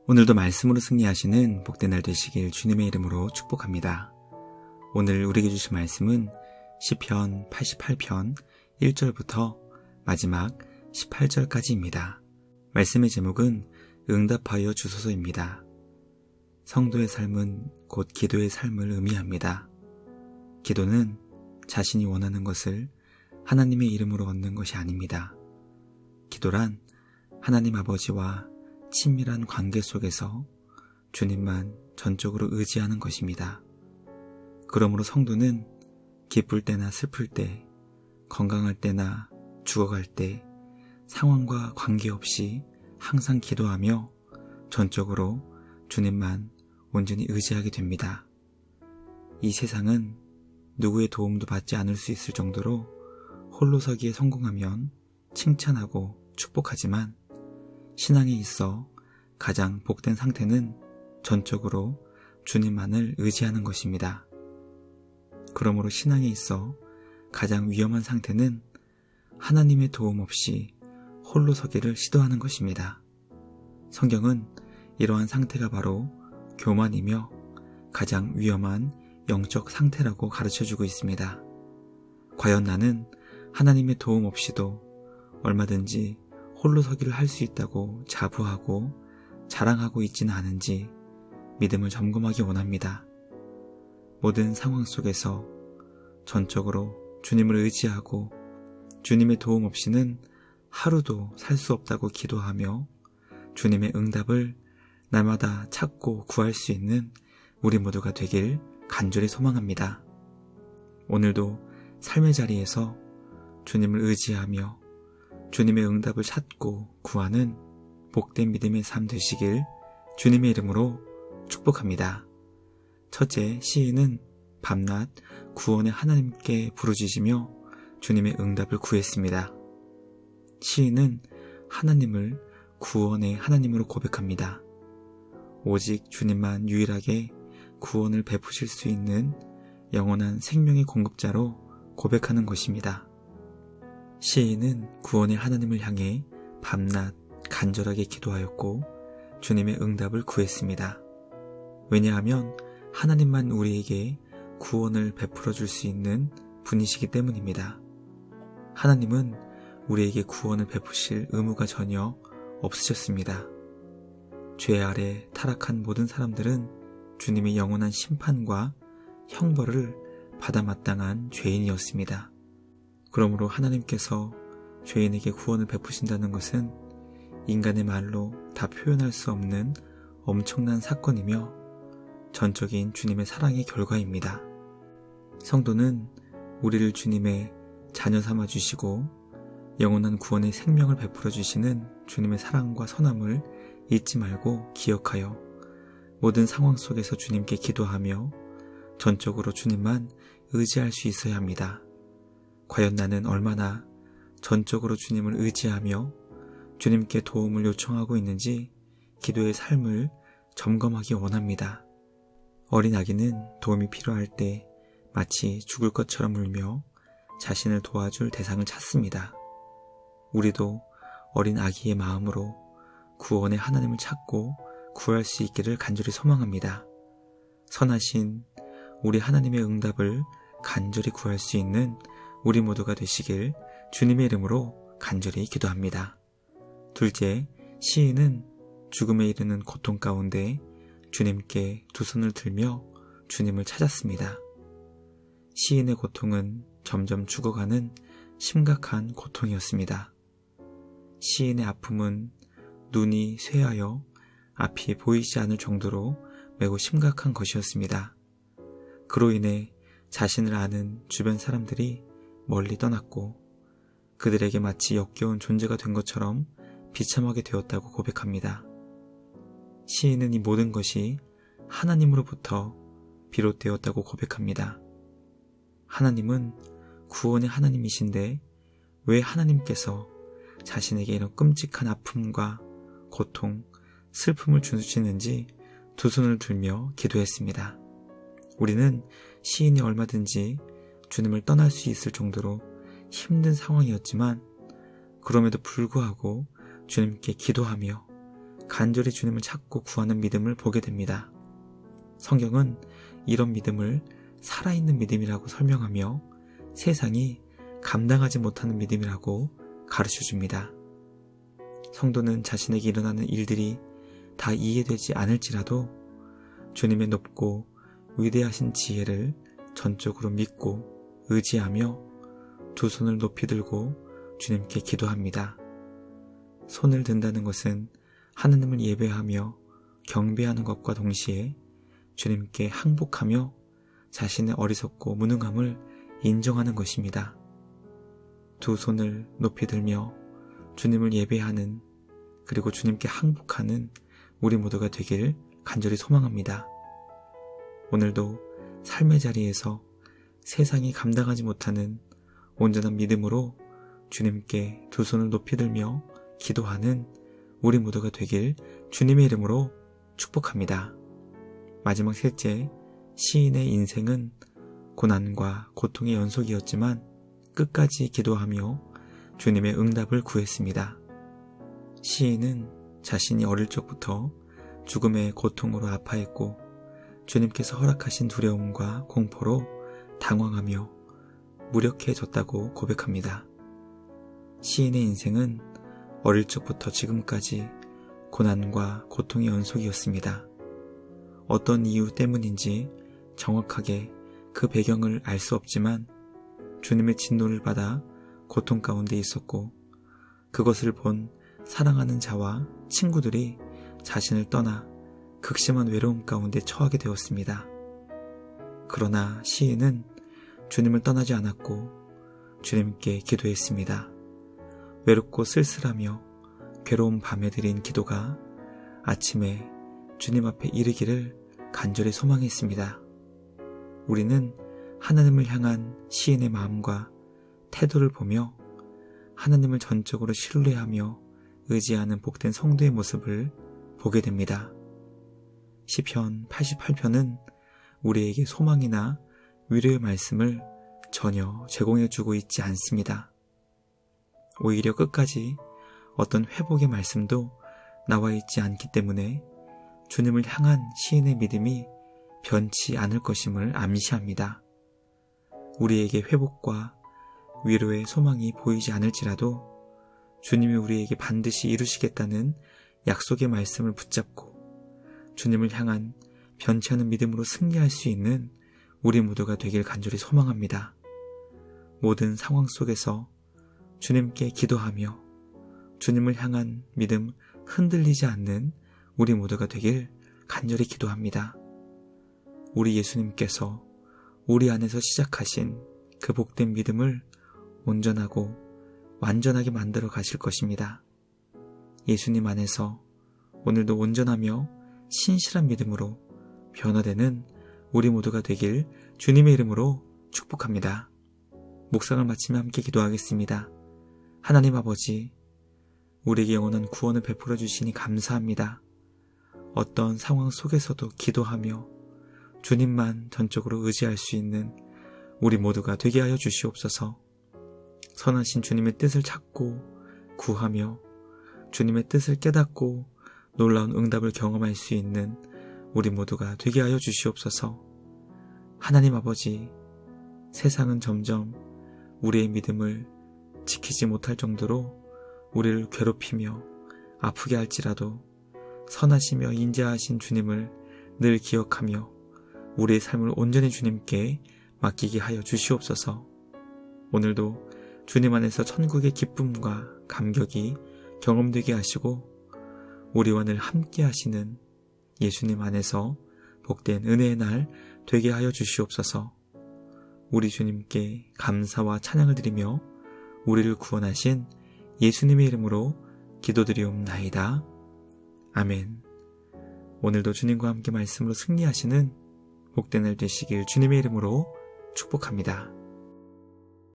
오늘도 말씀으로 승리하시는 복된 날 되시길 주님의 이름으로 축복합니다. 오늘 우리에게 주신 말씀은 시편 88편 1절부터 마지막 18절까지입니다. 말씀의 제목은 응답하여 주소서입니다. 성도의 삶은 곧 기도의 삶을 의미합니다. 기도는 자신이 원하는 것을 하나님의 이름으로 얻는 것이 아닙니다. 기도란 하나님 아버지와 친밀한 관계 속에서 주님만 전적으로 의지하는 것입니다. 그러므로 성도는 기쁠 때나 슬플 때, 건강할 때나 죽어갈 때 상황과 관계없이 항상 기도하며 전적으로 주님만 온전히 의지하게 됩니다. 이 세상은 누구의 도움도 받지 않을 수 있을 정도로 홀로 서기에 성공하면 칭찬하고 축복하지만 신앙에 있어 가장 복된 상태는 전적으로 주님만을 의지하는 것입니다. 그러므로 신앙에 있어 가장 위험한 상태는 하나님의 도움 없이 홀로 서기를 시도하는 것입니다. 성경은 이러한 상태가 바로 교만이며 가장 위험한 영적 상태라고 가르쳐주고 있습니다. 과연 나는 하나님의 도움 없이도 얼마든지 홀로 서기를 할 수 있다고 자부하고 자랑하고 있지는 않은지 믿음을 점검하기 원합니다. 모든 상황 속에서 전적으로 주님을 의지하고 주님의 도움 없이는 하루도 살 수 없다고 기도하며 주님의 응답을 날마다 찾고 구할 수 있는 우리 모두가 되길 간절히 소망합니다. 오늘도 삶의 자리에서 주님을 의지하며 주님의 응답을 찾고 구하는 복된 믿음의 삶 되시길 주님의 이름으로 축복합니다. 첫째, 시인은 밤낮 구원의 하나님께 부르짖으며 주님의 응답을 구했습니다. 시인은 하나님을 구원의 하나님으로 고백합니다. 오직 주님만 유일하게 구원을 베푸실 수 있는 영원한 생명의 공급자로 고백하는 것입니다. 시인은 구원의 하나님을 향해 밤낮 간절하게 기도하였고 주님의 응답을 구했습니다. 왜냐하면 하나님만 우리에게 구원을 베풀어 줄 수 있는 분이시기 때문입니다. 하나님은 우리에게 구원을 베푸실 의무가 전혀 없으셨습니다. 죄 아래 타락한 모든 사람들은 주님의 영원한 심판과 형벌을 받아 마땅한 죄인이었습니다. 그러므로 하나님께서 죄인에게 구원을 베푸신다는 것은 인간의 말로 다 표현할 수 없는 엄청난 사건이며 전적인 주님의 사랑의 결과입니다. 성도는 우리를 주님의 자녀 삼아 주시고 영원한 구원의 생명을 베풀어 주시는 주님의 사랑과 선함을 잊지 말고 기억하여 모든 상황 속에서 주님께 기도하며 전적으로 주님만 의지할 수 있어야 합니다. 과연 나는 얼마나 전적으로 주님을 의지하며 주님께 도움을 요청하고 있는지 기도의 삶을 점검하기 원합니다. 어린 아기는 도움이 필요할 때 마치 죽을 것처럼 울며 자신을 도와줄 대상을 찾습니다. 우리도 어린 아기의 마음으로 구원의 하나님을 찾고 구할 수 있기를 간절히 소망합니다. 선하신 우리 하나님의 응답을 간절히 구할 수 있는 우리 모두가 되시길 주님의 이름으로 간절히 기도합니다. 둘째, 시인은 죽음에 이르는 고통 가운데 주님께 두 손을 들며 주님을 찾았습니다. 시인의 고통은 점점 죽어가는 심각한 고통이었습니다. 시인의 아픔은 눈이 쇠하여 앞이 보이지 않을 정도로 매우 심각한 것이었습니다. 그로 인해 자신을 아는 주변 사람들이 멀리 떠났고 그들에게 마치 역겨운 존재가 된 것처럼 비참하게 되었다고 고백합니다. 시인은 이 모든 것이 하나님으로부터 비롯되었다고 고백합니다. 하나님은 구원의 하나님이신데 왜 하나님께서 자신에게 이런 끔찍한 아픔과 고통, 슬픔을 주시는지 두 손을 들며 기도했습니다. 우리는 시인이 얼마든지 주님을 떠날 수 있을 정도로 힘든 상황이었지만 그럼에도 불구하고 주님께 기도하며 간절히 주님을 찾고 구하는 믿음을 보게 됩니다. 성경은 이런 믿음을 살아있는 믿음이라고 설명하며 세상이 감당하지 못하는 믿음이라고 가르쳐줍니다. 성도는 자신에게 일어나는 일들이 다 이해되지 않을지라도 주님의 높고 위대하신 지혜를 전적으로 믿고 의지하며 두 손을 높이 들고 주님께 기도합니다. 손을 든다는 것은 하느님을 예배하며 경배하는 것과 동시에 주님께 항복하며 자신의 어리석고 무능함을 인정하는 것입니다. 두 손을 높이 들며 주님을 예배하는, 그리고 주님께 항복하는 우리 모두가 되길 간절히 소망합니다. 오늘도 삶의 자리에서 세상이 감당하지 못하는 온전한 믿음으로 주님께 두 손을 높이 들며 기도하는 우리 모두가 되길 주님의 이름으로 축복합니다. 마지막 셋째, 시인의 인생은 고난과 고통의 연속이었지만 끝까지 기도하며 주님의 응답을 구했습니다. 시인은 자신이 어릴 적부터 죽음의 고통으로 아파했고 주님께서 허락하신 두려움과 공포로 당황하며 무력해졌다고 고백합니다. 시인의 인생은 어릴 적부터 지금까지 고난과 고통의 연속이었습니다. 어떤 이유 때문인지 정확하게 그 배경을 알 수 없지만 주님의 진노를 받아 고통 가운데 있었고 그것을 본 사랑하는 자와 친구들이 자신을 떠나 극심한 외로움 가운데 처하게 되었습니다. 그러나 시인은 주님을 떠나지 않았고 주님께 기도했습니다. 외롭고 쓸쓸하며 괴로운 밤에 드린 기도가 아침에 주님 앞에 이르기를 간절히 소망했습니다. 우리는 하나님을 향한 시인의 마음과 태도를 보며 하나님을 전적으로 신뢰하며 의지하는 복된 성도의 모습을 보게 됩니다. 시편 88편은 우리에게 소망이나 위로의 말씀을 전혀 제공해주고 있지 않습니다. 오히려 끝까지 어떤 회복의 말씀도 나와 있지 않기 때문에 주님을 향한 시인의 믿음이 변치 않을 것임을 암시합니다. 우리에게 회복과 위로의 소망이 보이지 않을지라도 주님이 우리에게 반드시 이루시겠다는 약속의 말씀을 붙잡고 주님을 향한 변치 않은 믿음으로 승리할 수 있는 우리 모두가 되길 간절히 소망합니다. 모든 상황 속에서 주님께 기도하며 주님을 향한 믿음 흔들리지 않는 우리 모두가 되길 간절히 기도합니다. 우리 예수님께서 우리 안에서 시작하신 그 복된 믿음을 온전하고 완전하게 만들어 가실 것입니다. 예수님 안에서 오늘도 온전하며 신실한 믿음으로 변화되는 우리 모두가 되길 주님의 이름으로 축복합니다. 묵상을 마치며 함께 기도하겠습니다. 하나님 아버지, 우리에게 영원한 구원을 베풀어 주시니 감사합니다. 어떤 상황 속에서도 기도하며 주님만 전적으로 의지할 수 있는 우리 모두가 되게 하여 주시옵소서. 선하신 주님의 뜻을 찾고 구하며 주님의 뜻을 깨닫고 놀라운 응답을 경험할 수 있는 우리 모두가 되게 하여 주시옵소서. 하나님 아버지, 세상은 점점 우리의 믿음을 지키지 못할 정도로 우리를 괴롭히며 아프게 할지라도 선하시며 인자하신 주님을 늘 기억하며 우리의 삶을 온전히 주님께 맡기게 하여 주시옵소서. 오늘도 주님 안에서 천국의 기쁨과 감격이 경험되게 하시고 우리와 늘 함께 하시는 예수님 안에서 복된 은혜의 날 되게 하여 주시옵소서. 우리 주님께 감사와 찬양을 드리며 우리를 구원하신 예수님의 이름으로 기도드리옵나이다. 아멘. 오늘도 주님과 함께 말씀으로 승리하시는 복된 날 되시길 주님의 이름으로 축복합니다.